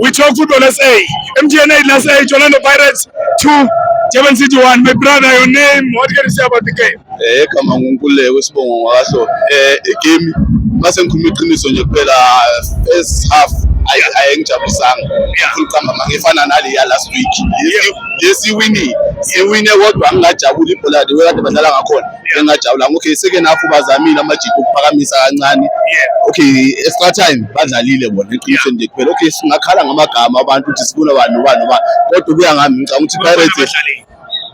We talk football SA. MTN 8 SA, Orlando Pirates 2, Durban City 1. My brother, your name, what can you say about the game? Kama nguNkululeko Sibongo ngakasho igame mase ngikhuluma iqiniso nje kuphela first half ayengijabusanga ngicamba mangifana nale ya last week siwine kodwa ngingajabula ibhola le kade badlala ngakhona ngingajabula okay second half bazamile amajiko ukuphakamisa kancane okay extra time badlalile bona iqiniso nje kuphela okay singakhala ngamagama abantu ukuthi sibona abantu kodwa kuya ngami ngicanga ukuthi Pirates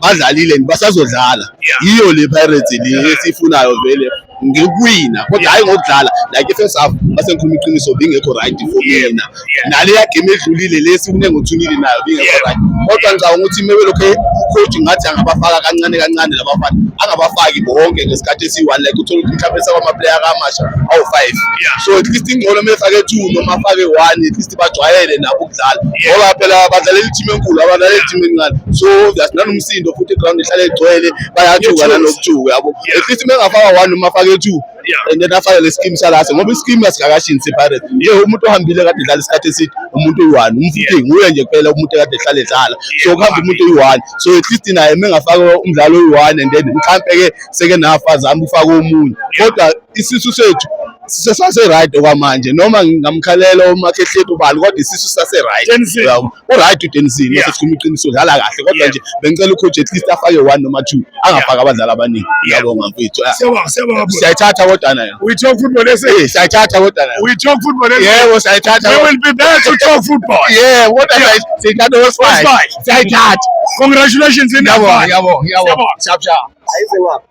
badlalile basazodlala yiyo le Pirates le esifunayo vele ngikuwina kodwa hayi ngokudlala like first half base ngikhuluma iqiniso bingekho right for mina nale ya game edlulile lesifune ngothunile nayo bingekho right kodwa ngicabanga ukuthi mebe lokho coach ngathi angabafaka kancane labafana angabafaki bonke ngesikhathi esi1 like uthola ukuthi mhlawumbe sama player kamasha awu5 so at least ingcono mefake 2 noma afake 1 at least bajwayele nabo ukudlala ngoba phela badlalela team enkulu abadlalela team encane so there's nanomsindo futhi ground ihlale igcwele bayathuka nanokuthuka yabo at least mengafaka 1 noma afake 2 and then afake le scheme salase ngoba ischeme asikakashini separate yebo umuntu ohambile kade edlala isikhathi esithi umuntu oyi1 umfuthi nguye nje kuphela umuntu kade ehlale edlala so kuhamba umuntu oyi1 so at least naye mengafaka umdlalo oyi1 and then mhlambe ke seke nafa zama ufaka omunye kodwa isisu sethu sisase right okwamanje noma ngingamkhalela umakhehleti ubali kodwa isisu sase right o right uDenison mase sikhuluma iqiniso udlala kahle kodwa nje bengicela ucoach at least afake 1 noma 2 angafaka abadlali abaningi yabonga mfethu siyayithatha kodwa nayo We talk football SA. siyayithatha kodwa nayo We talk football SA. yebo siyayithatha We will be there to talk football. yeah what I siyithatha was fine siyayithatha Congratulations in yabonga sharp